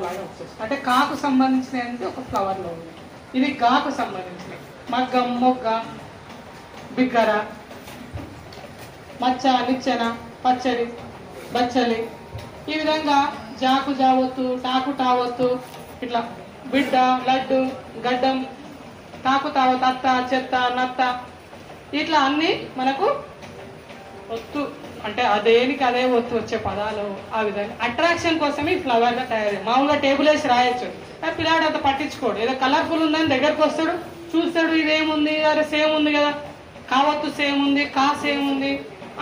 లాగా వచ్చేస్తుంది. అంటే కాకు సంబంధించినది ఒక ఫ్లవర్లో ఉంది. ఇది గాకు సంబంధించినవి. మగ్గం, మొగ్గ, బిగ్గర, మచ్చ, నిచ్చెన, పచ్చడి, బచ్చలి, ఈ విధంగా జాకు జావొత్తు, టాకు టావొత్తు, ఇట్లా బిడ్డ, లడ్డు, గడ్డం, తాకు తావత్, అత్త, చెత్త, నత్త, ఇట్లా అన్ని మనకు ఒత్తు అంటే అదేనికి అదే ఒత్తు వచ్చే పదాలు. ఆ విధంగా అట్రాక్షన్ కోసం ఈ ఫ్లవర్ గా తయారు. మామూలుగా టేబుల్ వేసి రాయొచ్చు, పిల్లాడు అంత పట్టించుకోడు. ఏదో కలర్ఫుల్ ఉందని దగ్గరకు వస్తాడు, చూస్తాడు, ఇదేముంది, అరే సేమ్ ఉంది కదా, కావత్తు సేమ్ ఉంది, కా సేమ్ ఉంది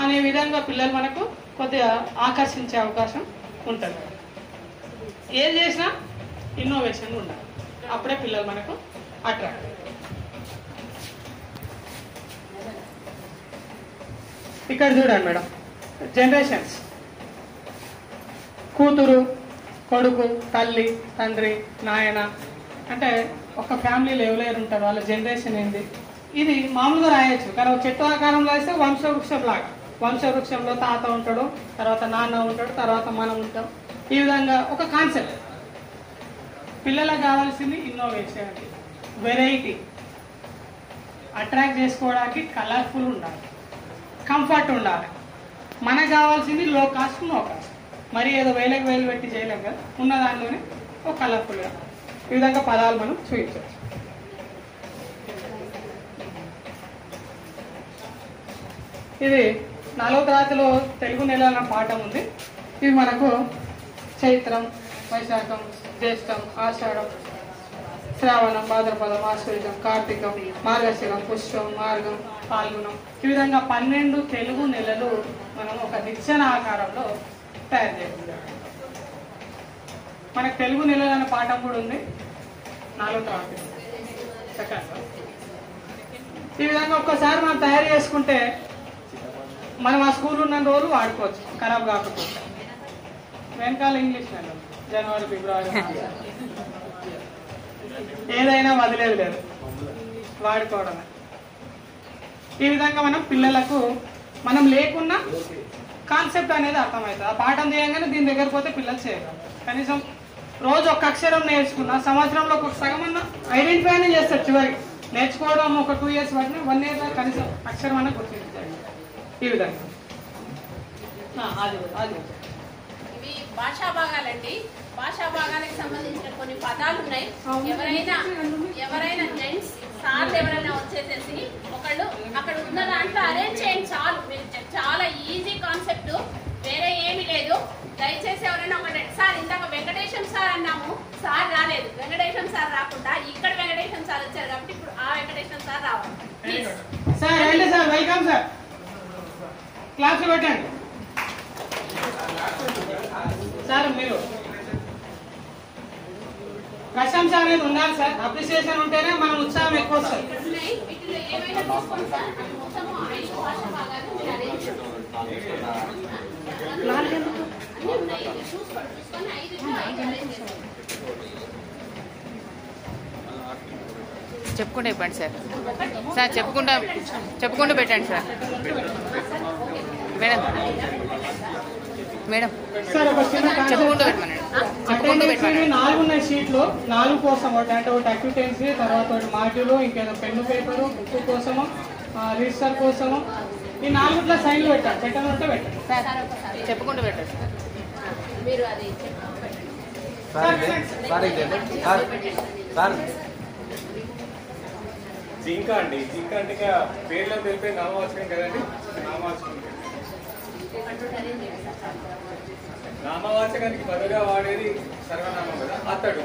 అనే విధంగా పిల్లలు మనకు కొద్దిగా ఆకర్షించే అవకాశం ఉంటుంది. ఏం చేసినా ఇన్నోవేషన్ ఉండాలి, అప్పుడే పిల్లలు మనకు అట్రాక్ట్. ఇక్కడ చూడండి మేడం, జనరేషన్స్. కూతురు, కొడుకు, తల్లి, తండ్రి, నాయన, అంటే ఒక ఫ్యామిలీలో ఎవరెవరు ఉంటారు, వాళ్ళ జనరేషన్ ఏంది. ఇది మామూలుగా రాయొచ్చు, కానీ ఒక చెట్టు ఆకారంలో వేస్తే వంశవృక్షం లాగా. వంశవృక్షంలో తాత ఉంటాడు, తర్వాత నాన్న ఉంటాడు, తర్వాత మనం ఉంటాం. ఈ విధంగా ఒక కాన్సెప్ట్. పిల్లలకు కావాల్సింది ఇన్నోవేషన్, వెరైటీ, అట్రాక్ట్ చేసుకోవడానికి కలర్ఫుల్ ఉండాలి, కంఫర్ట్ ఉండాలి. మనకు కావాల్సింది లో కాస్ట్, నో కాస్ట్. మరి ఏదో వేలకు వేలు పెట్టి చేయలేం కదా, ఉన్న దానిలోనే ఒక కలర్ఫుల్గా ఈ విధంగా పదాలు మనం చూపించవచ్చు. ఇది 4వ తరగతిలో తెలుగు నెలల పాఠం ఉంది. ఇది మనకు చైత్రం, వైశాఖం, జ్యేష్టం, ఆషాఢం, శ్రావణం, భాద్రపదం, ఆశ్వయుజం, కార్తీకం, మార్గశిరం, పుష్పం, మార్గం, పాల్గొనం, ఈ విధంగా 12 తెలుగు నెలలు మనం ఒక నిచ్చెన ఆకారంలో తయారు చేసుకుంటాం. మనకు తెలుగు నెలలు అనే పాఠం కూడా ఉంది 4వ తరగతి సెకండ్. ఈ విధంగా ఒక్కసారి మనం తయారు చేసుకుంటే మనం ఆ స్కూల్ ఉన్న రోజులు వాడుకోవచ్చు, ఖరాబ్ కాకపోతే. వెనకాల ఇంగ్లీష్ నెలలు జనవరి, ఫిబ్రవరి, ఏదైనా వదిలేదు లేదు, వాడుకోవడమే. ఈ విధంగా మనం పిల్లలకు మనం లేకున్నా కాన్సెప్ట్ అనేది అర్థమవుతుంది. ఆ పాఠం చేయగానే దీని దగ్గర పోతే పిల్లలు చేయగలరు. కనీసం రోజు ఒక అక్షరం నేర్చుకున్నా సంవత్సరంలో ఒక సగం అన్న ఐడెంటిఫై అనే చేస్తారు. చివరికి నేర్చుకోవడం ఒక 2 years పట్టిన 1 year లో కనీసం అక్షరం అన్న గుర్తించాలి. ఈ విధంగా ఇవి భాషా భాగాలండి. భాషా భాగాలకు సంబంధించిన కొన్ని పదాలు ఉన్నాయి. ఎవరైనా జెంట్స్ సార్లు ఎవరైనా వచ్చేసేసి ఒకళ్ళు అక్కడ ఉన్న దాంట్లో అరేంజ్ చేయండి చాలు. చాలా ఈజీ కాన్సెప్ట్, వేరే ఏమీ లేదు. దయచేసి ఎవరైనా ఒక సార్, ఇందాక వెంకటేశం సార్ అన్నాము, సార్ రాలేదు. వెంకటేశం సార్ రాకుండా ఇక్కడ వెంకటేశం సార్ వచ్చారు కాబట్టి ఇప్పుడు ఆ వెంకటేశం సార్ రావాలి. సార్ వెల్కమ్ సార్, క్లాస్ పెట్టండి సార్. మీరు ప్రశంస అనేది ఉండాలి సార్, అప్రిసియేషన్ ఉంటేనే మనం ఉత్సాహం ఎక్కువ వస్తుంది. చెప్పుకుంటూ ఇవ్వండి సార్. సార్ చెప్పుకుంటూ పెట్టండి సార్. మేడం సార్ ఒక చిన్న చెప్పుకుంటూ పెట్టమనండి. 4 ఉన్నాయి షీట్లు, 4 కోసం అంటే ఒకటి అక్యూటెన్సీ, తర్వాత ఒకటి మాడ్యూల్, ఇంకేదో పెన్ను పేపరు, బుక్ కోసము, రిజిస్టర్ కోసము, ఈ 4 సైన్లు పెట్టాలి. పెట్టాలి ఉంటే పెట్టండి సార్, చెప్పుకుంటూ పెట్టండి సార్. మీరు అది జింక అండి. జింక అంటే పేర్లో తెలిపే నామవాచకం కదండి. నామవాచకానికి బదులుగా వాడేది సర్వనామం కదా, అతడు.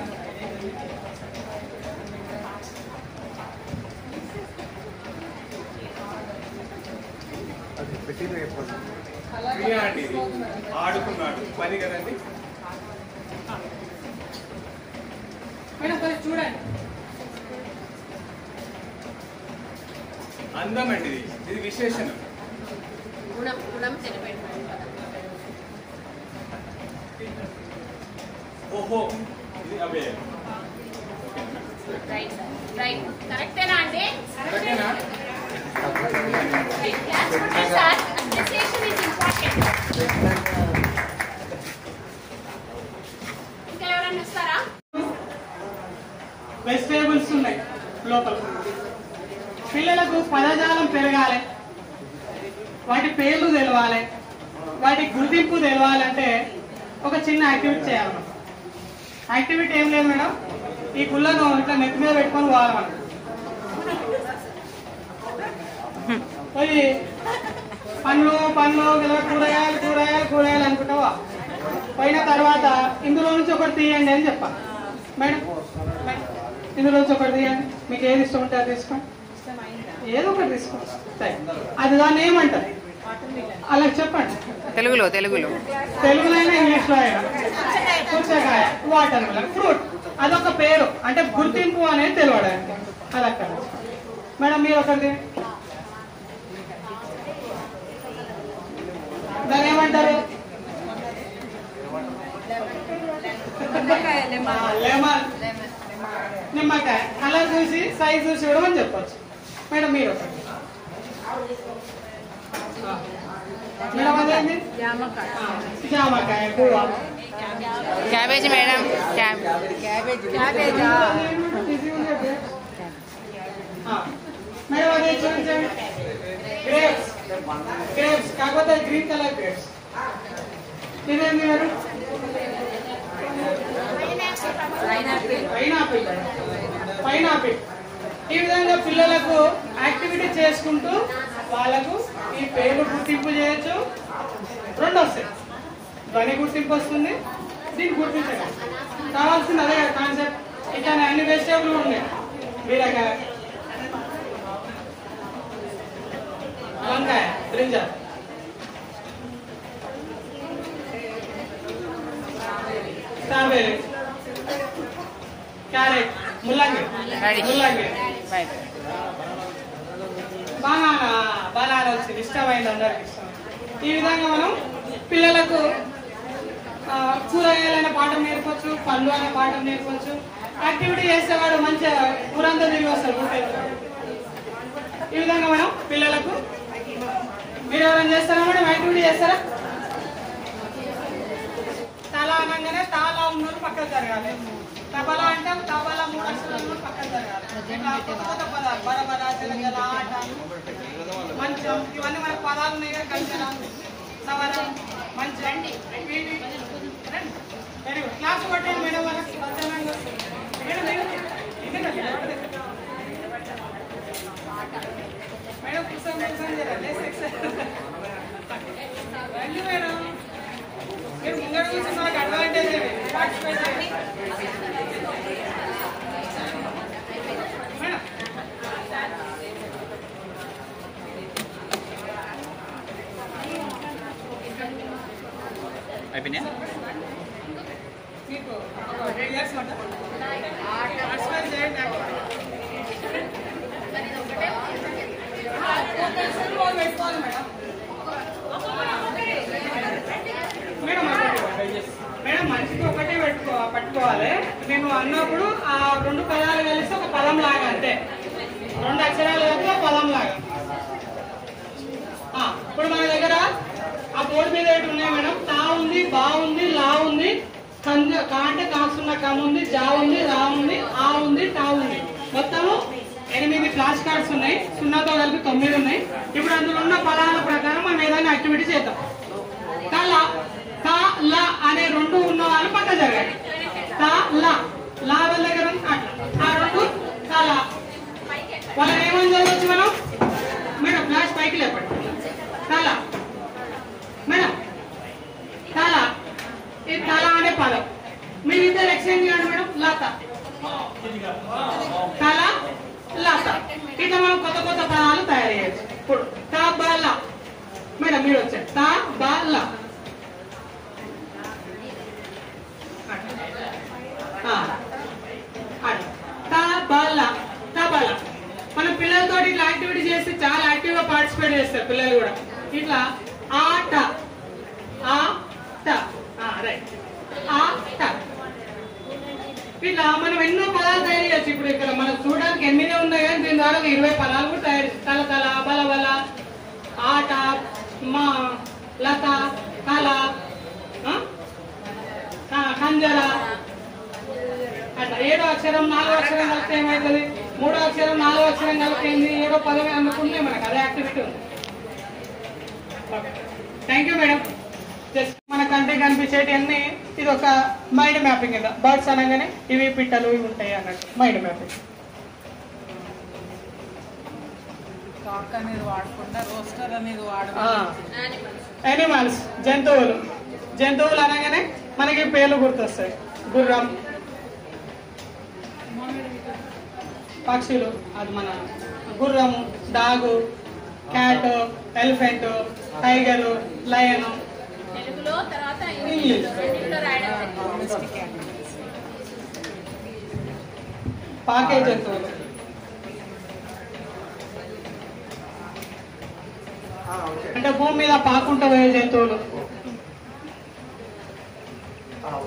క్రియ అండి, ఇది ఆడుకున్నాడు, పని కదండి. చూడండి, అందం అండి, ఇది విశేషణం. గుణం తెలిపేది. ఓహో, ఇది అవే. రైట్, కరెక్టేనా అండి? కరెక్టేనా? Sir, appreciation is important. ఇంకా ఎవరైనా లోపల. పిల్లలకు పదజాలం పెరగాలి, వాటి పేర్లు తెలవాలి, వాటి గుర్తింపు తెలవాలంటే ఒక చిన్న యాక్టివిటీ చేయాలి మనం. యాక్టివిటీ ఏం లేదు మేడం, ఈ గుళ్ళను ఇట్లా నెత్తి మీద పెట్టుకొని పోవాలి మనం. పోయి పండ్లు పండ్లు కూరగాయలు కూరగాయలు కూరగాయలు అనుకుంటావా, పోయిన తర్వాత ఇందులో నుంచి ఒకటి తీయండి అని చెప్పాలి. మేడం మేడం ఇందులో నుంచి ఒకటి తీయండి, మీకు ఏది ఇష్టం ఉంటే అది తీసుకోండి, ఏదో ఒకటి తీసుకోండి. అది దాన్ని ఏమంటారు అలా చెప్పండి. తెలుగులో తెలుగులైనా ఇంగ్లీష్లో అయినా. పుచ్చకాయ, వాటర్ మిలన్, ఫ్రూట్, అదొక పేరు, అంటే గుర్తింపు అనేది తెలియడానికి. అది అక్కడ మేడం మీరు ఒకటి దాన్ని ఏమంటారు? లెమన్, నిమ్మకాయ. కలర్ చూసి సైజ్ చూసి కూడా మనం చెప్పచ్చు. మేడం మీరు ఒకటి మేడం అదేంటి? జామకాయ, గువ్వ, క్యాబేజీ మేడం. మేడం అదే చూపించండి. గ్రేప్స్, గ్రేప్స్ కాకపోతే గ్రీన్ కలర్ గ్రేప్స్. ఇదేంటి గారు? Pineapple, pineapple. ఈ విధంగా పిల్లలకు యాక్టివిటీ చేసుకుంటూ వాళ్ళకు ఈ పేరు గుర్తింపు చేయొచ్చు. రెండు వస్తాయి, ధ్వని గుర్తింపు వస్తుంది, దీన్ని గుర్తించడం కావాల్సింది అదే కాన్సెప్ట్. ఇట్లా అన్ని వెజిటేబుల్ ఉన్నాయి, బీరకాయ, వంకాయ, బ్రింజాల్, స్ట్రాబెర్రీ, క్యారెట్, ముల్లంగి, బనానా వచ్చింది, ఇష్టమైంది అందరికి ఇష్టం. ఈ విధంగా మనం పిల్లలకు కూరగాయలైన పాఠం నేర్పచ్చు, పండ్లు అనే పాఠం నేర్పచ్చు. యాక్టివిటీ చేసేవాడు మంచిగా ఊరంతా తిరిగి వస్తారు. ఈ విధంగా మనం పిల్లలకు, మీరు ఎవరైనా చేస్తారా మేడం యాక్టివిటీ చేస్తారా? తలా అనగానే తాలా ఉన్నోళ్ళు పక్కకు జరగాలి. తబలా అంటే తబలా 3 అక్షరాలు పక్కకు జరగాలి. ఇట్లా కొత్త కొత్త పదాలు, బరబర, జలజల, ఆట, మంచం, ఇవన్నీ మనకు పదాలు ఉన్నాయి కదా. కంచెల, సవర, మంచం, వెరీ గుడ్. క్లాస్ కొట్టండి మేడం వాళ్ళకి. మేడం కూర్చొని చేయాలి మేడం. మీరు ముంగడ కూర్చొని మనకు అడ్వాంటేజ్ పార్టిసిపేట్ చేయండి మేడం. అయిపోయినా మీకు 2 ఇయర్స్ పార్టిసిపేట్ చేయండి. పెట్టుకోవాలి మేడం. మేడం మనిషికి ఒకటే పట్టుకోవాలి. నేను అన్నప్పుడు ఆ 2 పదాలు కలిసి ఒక పదం లాగా, అంతే 2 అక్షరాలు కలిసి ఒక పదం లాగా. ఇప్పుడు మన దగ్గర ఆ బోర్డు మీద ఏంటి ఉన్నాయి మేడం? తా ఉంది, బా ఉంది, లా ఉంది, కా అంటే కాస్తున్న కమ్ ఉంది, జా ఉంది, రా ఉంది, ఆ ఉంది, టా ఉంది. మొత్తము 8 ఫ్లాష్ కార్డ్స్ ఉన్నాయి. 0తో కలిపి 9 ఉన్నాయి. ఇప్పుడు అందులో ఉన్న పదాల ప్రకారం మనం ఏదైనా యాక్టివిటీ చేద్దాం. లా, తా, లా అనే 2 ఉన్న వాళ్ళు పక్క జరగాలి. తా, లా, లా వాళ్ళ దగ్గర అట్లా ఆ 2 లా. వాళ్ళని ఏమని చదవచ్చు మనం? మేడం ఫ్లాష్ పైకి లేపండి. తలా మేడం, తలా, ఈ తలా అనే పదం మీరిద్దరు ఎక్స్చేంజ్ చేయండి మేడం. లత, తలా, లత. ఇట్లా మనం కొత్త కొత్త పదాలు తయారు చేయొచ్చు. ఇప్పుడు తా, బా, లా. మేడం మీరు వచ్చారు. తా, బా, లా. తబలా, తబలా. మనం పిల్లలతో ఇట్లా యాక్టివిటీ చేస్తే చాలా యాక్టివ్ గా పార్టిసిపేట్ చేస్తారు పిల్లలు కూడా. ఇట్లా ఆట, ఆట, రైట్, ఆట. ఇట్లా మనం ఎన్నో పదాలు తయారు చేయొచ్చు. ఇప్పుడు ఇక్కడ మనం చూడడానికి 8 ఉన్నాయి కానీ దీని ద్వారా 20 పదాలు కూడా తయారు చేస్తాం. తల తల, బల బల, ఆట, మా, లత, కళ, కంజర. అట్లా 7వ అక్షరం 4వ అక్షరం వస్తే ఏమవుతుంది? మూడో అక్షరం నాలుగో అక్షరం కలిపింది ఏదో పదవి అనుకుంటే మనకు అదే యాక్టివిటీ ఉంది. Thank you madam. జస్ట్ మన కంటికి కనిపించేటివన్నీ ఇది ఒక మైండ్ మ్యాపింగ్ కింద. బర్డ్స్ అనగానే ఇవి పిట్టలు ఇవి ఉంటాయి అన్నట్టు మైండ్ మ్యాపింగ్. యానిమల్స్ జంతువులు. జంతువులు అనగానే మనకి పేర్లు గుర్తొస్తాయి. గుర్రం, పక్షులు అది మన గుర్రము, డాగు, క్యాట్, ఎలిఫెంట్, టైగర్, లయన్. తెలుగులో తర్వాత ఇంగ్లీష్ పాకే జంతువులు. అంటే భూమి మీద పాకుంటూ పోయే జంతువులు.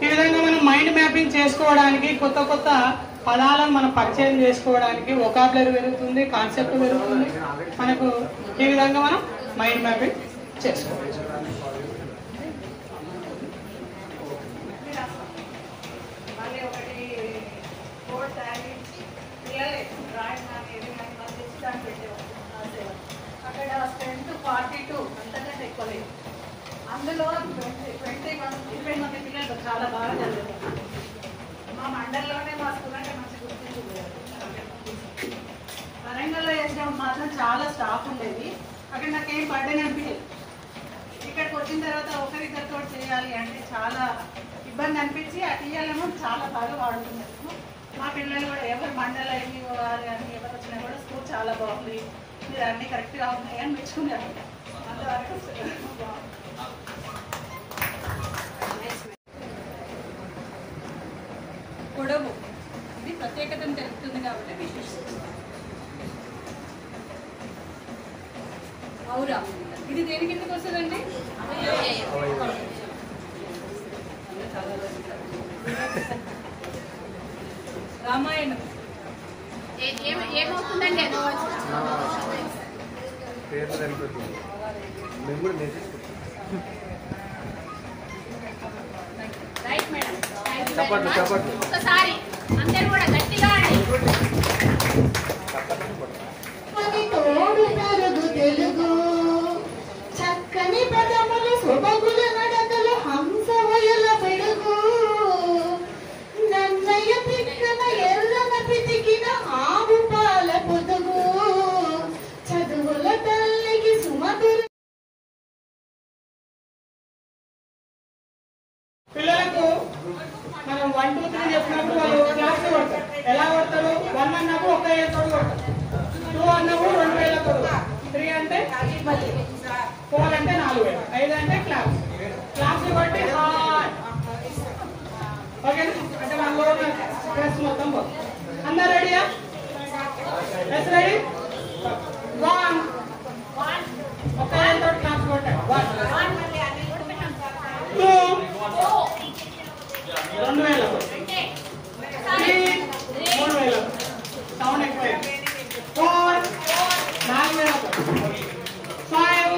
ఈ విధంగా మనం మైండ్ మ్యాపింగ్ చేసుకోవడానికి కొత్త కొత్త పదాలను మనం పరిచయం చేసుకోవడానికి వొకాబులరీ పెరుగుతుంది, కాన్సెప్ట్ పెరుగుతుంది. మనకు ఈ విధంగా మనం మైండ్ మ్యాపింగ్ చేసుకోవచ్చు. అక్కడ స్ట్రెంత్ 42 అంతకంటే ఎక్కువ లేదు. అందులో 20 మంది పిల్లలు చాలా బాగా చదువుతారు. మా మండలంలోనే మా స్కూల్ అంటే మంచి గుర్తింపు. వరంగల్లో చేసినప్పుడు మాత్రం చాలా స్టాఫ్ ఉండేది. అక్కడ నాకేం బర్డెన్ అనిపించలేదు. ఇక్కడికి వచ్చిన తర్వాత ఒకరిద్దరితో చేయాలి అంటే చాలా ఇబ్బంది అనిపించి ఆ టీఎల్ఏమో చాలా బాగా వాడుతున్నారు. మా పిల్లలు కూడా ఎవరు మండల వారు కానీ ఎవరు వచ్చినా కూడా స్కూల్ చాలా బాగుంది, మీరు అన్నీ కరెక్ట్గా ఉన్నాయి అని మెచ్చుకున్నారు. అంతవరకు పొడవు ఇది ప్రత్యేకతను తెలుపుతుంది కాబట్టి విశేషం. ఔరా ఇది దేని కిందకి వస్తుందండి? రామాయణం ఏమవుతుందండి? Right madam. ఒకసారి అందరూ కూడా గట్టిగా తెలుగు చక్కని పదములు సొబగుల నడకలు హంసవయల పెడుగు నన్నయ్య పిక్కన ఎర్రన పితికిన ఆవు పాల పొదుగు చదువుల తల్లికి సుమధుర. పిల్లలకు మనం 1 2 3 చెప్పినప్పుడు వాళ్ళు క్లాస్ కొడతారు. ఎలా కొడతారు? 1 అన్నప్పుడు ఒక ఏళ్ళతో కొడతారు, 2 అన్నప్పుడు 2 వేలతో, 3 అంటే 4 అంటే 4 వేలు, 5 అంటే క్లాస్ బట్టి ఓకేనా? అంటే మనలో స్ట్రెస్ మొత్తం పోతుంది. అందరు రెడీయా? Yes ready? 1 ఒక ఏళ్ళతో క్లాస్ కొట్టాడు. 1 2 2000 3 3000 సౌండ్ ఎక్కువ 4 4000 5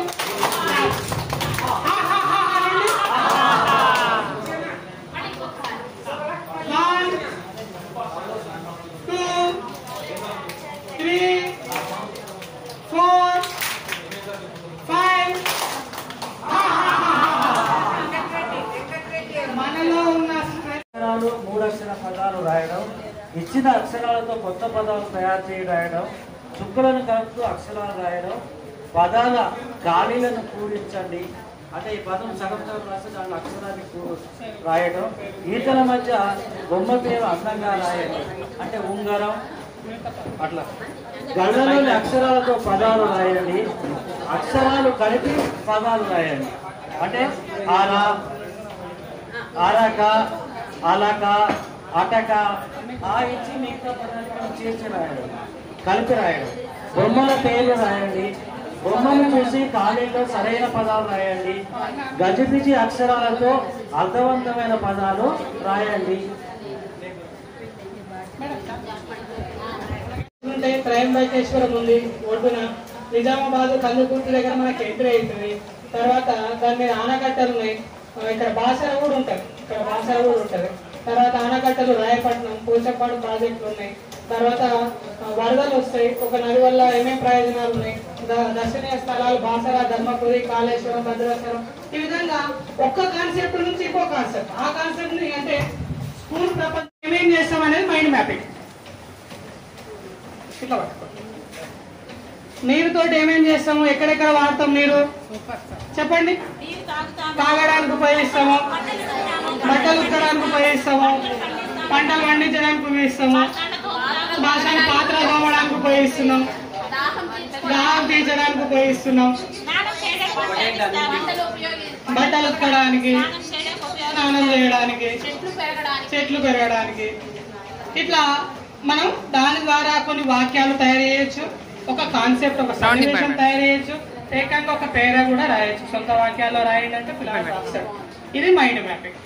మూడక్షర పదాలు రాయడం, ఇచ్చిన అక్షరాలతో కొత్త పదాలు తయారు రాయడం, చుక్కలను కలుపుతూ అక్షరాలు రాయడం, పదాల గాలిలను పూరించండి అంటే ఈ పదం సగం రాస్తే దాని అక్షరాన్ని రాయడం, ఈతల మధ్య బొమ్మ పేరు అందంగా రాయడం అంటే ఉంగరం అట్లా. గళ్ళలోని అక్షరాలతో పదాలు రాయండి, అక్షరాలు కలిపి పదాలు రాయండి అంటే ఆరా, ఆరాక, అలక, అటక, ఆ ఇచ్చి మిగతా పదాలు చేర్చి రాయడం, కలిపి రాయడం. బొమ్మల పేర్లు రాయండి, బొమ్మను చూసి ఖాళీలో సరైన పదాలు రాయండి, గజిబిజి అక్షరాలతో అర్థవంతమైన పదాలు రాయండి. త్రయంబకేశ్వరం ఉంది ఒడ్డున, నిజామాబాద్ కందుకూర్తి దగ్గర మనకి ఎంట్రీ అవుతుంది. తర్వాత దాని మీద ఆనకట్టలు ఉన్నాయి. ఇక్కడ బాసర కూడా ఉంటుంది, తర్వాత ఆనకట్టలు రాయపట్నం, పూచపాడు ప్రాజెక్టులు ఉన్నాయి. తర్వాత వరదలు వస్తాయి, ఒక నది వల్ల ఏమేమి ప్రయోజనాలు ఉన్నాయి, దర్శనీయ స్థలాలు బాసర, ధర్మపురి, కాళేశ్వరం, భద్రాచలం. ఈ విధంగా ఒక్క కాన్సెప్ట్ నుంచి ఇంకో కాన్సెప్ట్, ఆ కాన్సెప్ట్ ని అంటే స్కూల్ ప్రపంచం ఏమేం చేస్తాం అనేది మైండ్ మ్యాపింగ్. ఇట్లా పట్టుకో. నీరుతో ఏమేం చేస్తాము, ఎక్కడెక్కడ వాడతాం నీరు చెప్పండి. తాగడానికి ఉపయోగిస్తాము, బట్టలు ఉతకడానికి ఉపయోగిస్తాము, పంటలు పండించడానికి ఉపయోగిస్తాము, భాషను పాత్రలు తోమడానికి ఉపయోగిస్తున్నాం, దాహం తీర్చడానికి ఉపయోగిస్తున్నాం, బట్టలు ఉతకడానికి, స్నానం చేయడానికి, చెట్లు పెరగడానికి. ఇట్లా మనం దాని ద్వారా కొన్ని వాక్యాలు తయారు చేయొచ్చు, ఒక కాన్సెప్ట్, ఒక సన్నివేశం తయారు చేయొచ్చు, ఏకంగా ఒక పేర కూడా రాయొచ్చు. సొంత వాక్యాల్లో రాయండి అంటే పిల్లలు రాస్తారు. ఇది మైండ్ మ్యాపింగ్.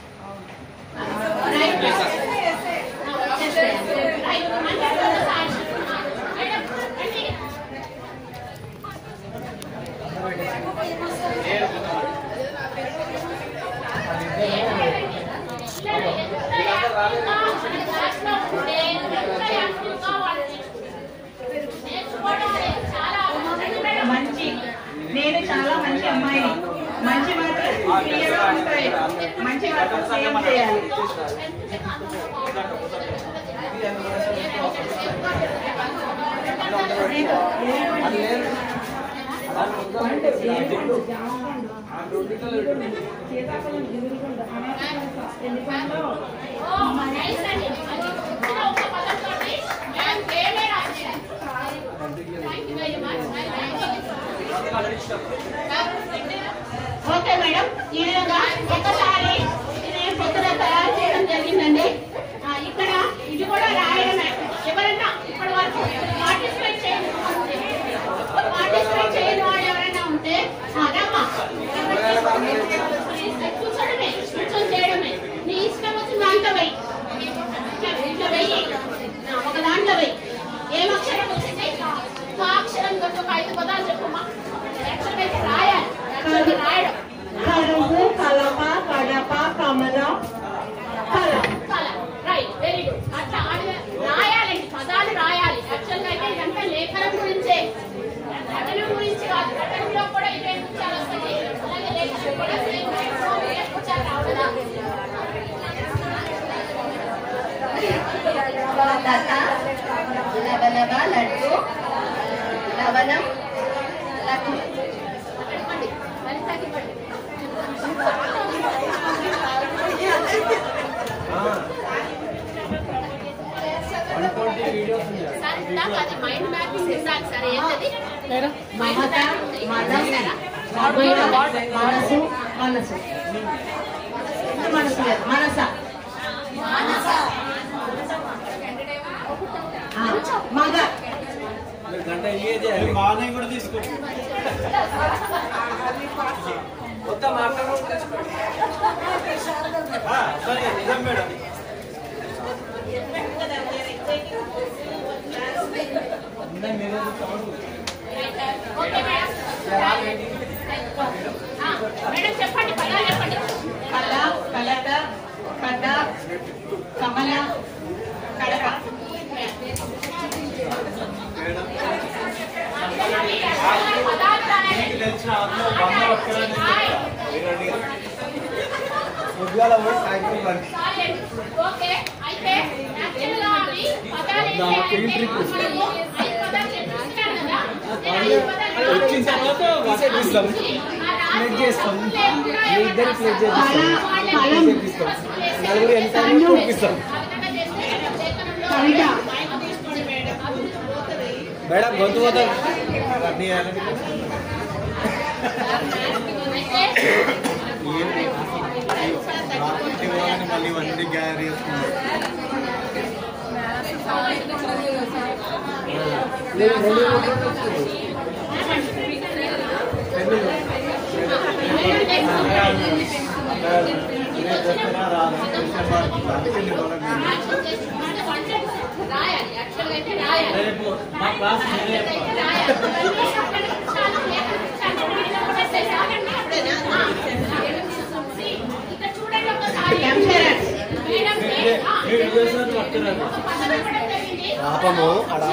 మంచి, నేను చాలా మంచి అమ్మాయిని, మంచి మాత్రం క్లియర్గా ఉంటాయి, మంచి మాత్రం సేమ్ చేయాలి. ఓకే మేడం, ఈ విధంగా ఒకసారి నేను పొద్దున తయారు చేయడం జరిగిందండి. ఇక్కడ ఇది కూడా రాయడమే. ఎవరైనా ఇప్పటి వరకు పార్టిసిపేట్ చేయని వాడు ఎవరైనా ఉంటే కూర్చోడమే, కూర్చొని చేయడమే. నీ ఇష్టం వచ్చిన దాంట్లో వెయ్యి, ఇట్లా వెయ్యి, ఒక దాంట్లో వెయ్యి. ఏం అక్షరం వచ్చింది, ఒక అక్షరం కొట్టి ఒక 5 పదాలు చెప్పమ్మా. రాయాలి, రాయడం. కడుపు, కలప, కడప, కమల, కల. Right, very good. అట్లా రాయాలండి, పదాలు రాయాలి. యాక్చువల్ గా అయితే ఇదంతా లేఖనం గురించే, పఠనం గురించి కాదు. పఠనంలో కూడా ఇవే అంశాలు వస్తాయి, అలాగే లేఖనం కూడా అంశాలు రావడం. లబలబ, లడ్డు, లవణం, లడ్డు. అది మైండ్ మ్యాపింగ్ ఉండాలి సార్. ఏంటది మమత, మదం, మనసు, మనసు, మనసు లేదు, మనస, మగ, మార్నింగ్ కూడా తీసుకో మొత్తం సరే నిజం మేడం. మేడం చెప్పండి, పదాలు చెప్పండి. కళ, కలట, కడ్డ, కమల, కడప. ఓకే, అయితే యాక్చువల్ గా అవి పదాలు వచ్చిన తర్వాత చేస్తాం, ఇద్దరు ప్లేట్ చేస్తాం, నలుగురు ఎంత చూపిస్తాం. మేడం గొంతు పోతుంది మళ్ళీ ఇవన్నీ గ్యారీ రాయాలి. యాక్చువల్గా అయితే రాయాలి. మా క్లాస్ ఇక్కడ చూడండి ఒకసారి పాపము అలా